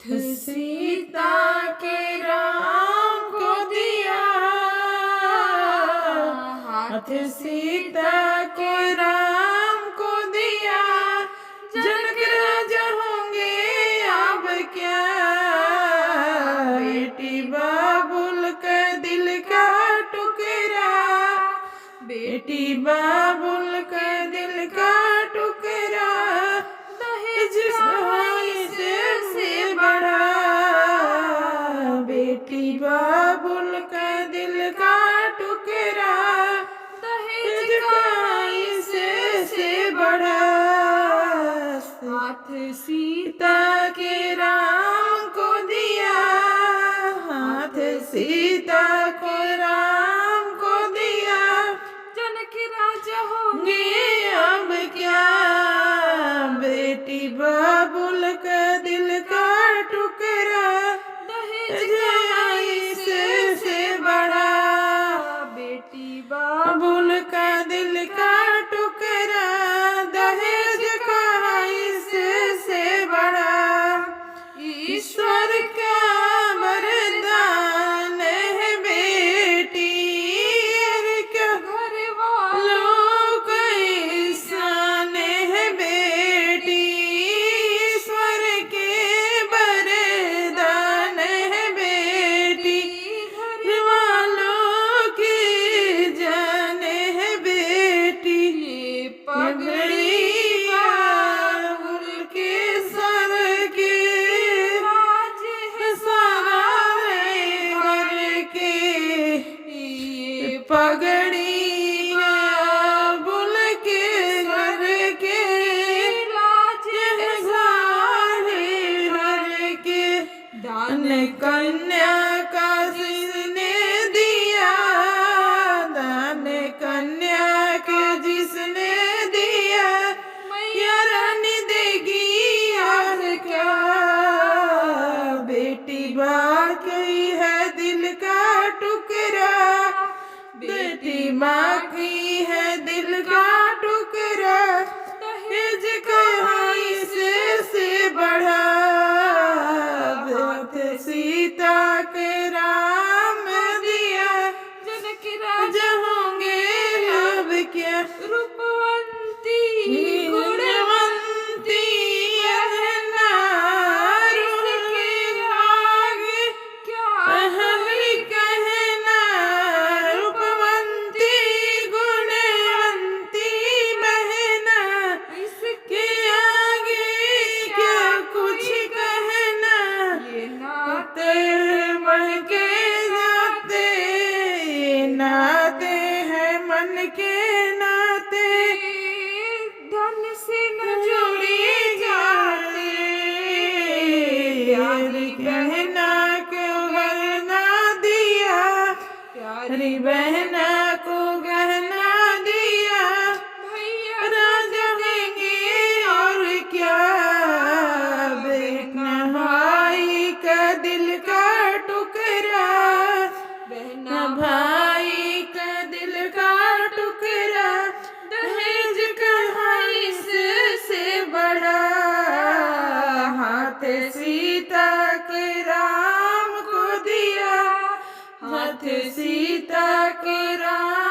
सीता के राम को दिया, हाथ सीता के राम को दिया। जनक राजा होंगे अब क्या, बेटी बाबुल का दिल का टुकड़ा, बेटी बाबुल का दिल का टुकड़ा। दहेज से बड़ा, बेटी बाबुल का दिल का टुकड़ा। दहेज का इससे बड़ा, हाथ सीता के राम को दिया, हाथ सीता को राम को दिया। जनक राजा होंगे अब क्या, बेटी बाबुल का दिल का टुकड़ा। दहेज से बड़ा, बेटी बाबुल का दिल का टुकड़ा। दहेज का इससे बड़ा, ईश्वर का वरदान है बेटी। क्या घर वालों का एहसान है बेटी, ईश्वर के वरदान है बेटी। घर वालों की जान है बेटी, ये पगड़ी बाबुल के सर के राज है सारे घर के। ये पगड़ी बाबुल के घर के राज है सारे घर के। दान कन्या का जिसने दिया, दान कन्या के जिसने दिया। मैया रानी देगी और क्या, बेटी बाकी है दिल का टुकड़ा, बेटी बाकी है दिल का टुकड़ा। दहेज का इससे बड़ा, हाथ सीता के राम दिया। जनक राजा होंगे अब क्या, रूपवंती गुणवंती बहना। रूप के आगे क्या हमें कहना, रूपवंती गुणवंती बहना। इसके आगे क्या कुछ कहना, ये नाते मन के नाते, ये नाते हैं मन के नाते। धन से न जोड़े जाते, प्यारी बहना को गहना दिया, प्यारी बहना को गहना दिया। भैया राजा देंगे और क्या, बेटा भाई का दिल का टुकड़ा, बहना भाई का दिल का टुकड़ा। दहेज का इससे बड़ा, हाथ सीता के राम को दिया, हाथ सीता के राम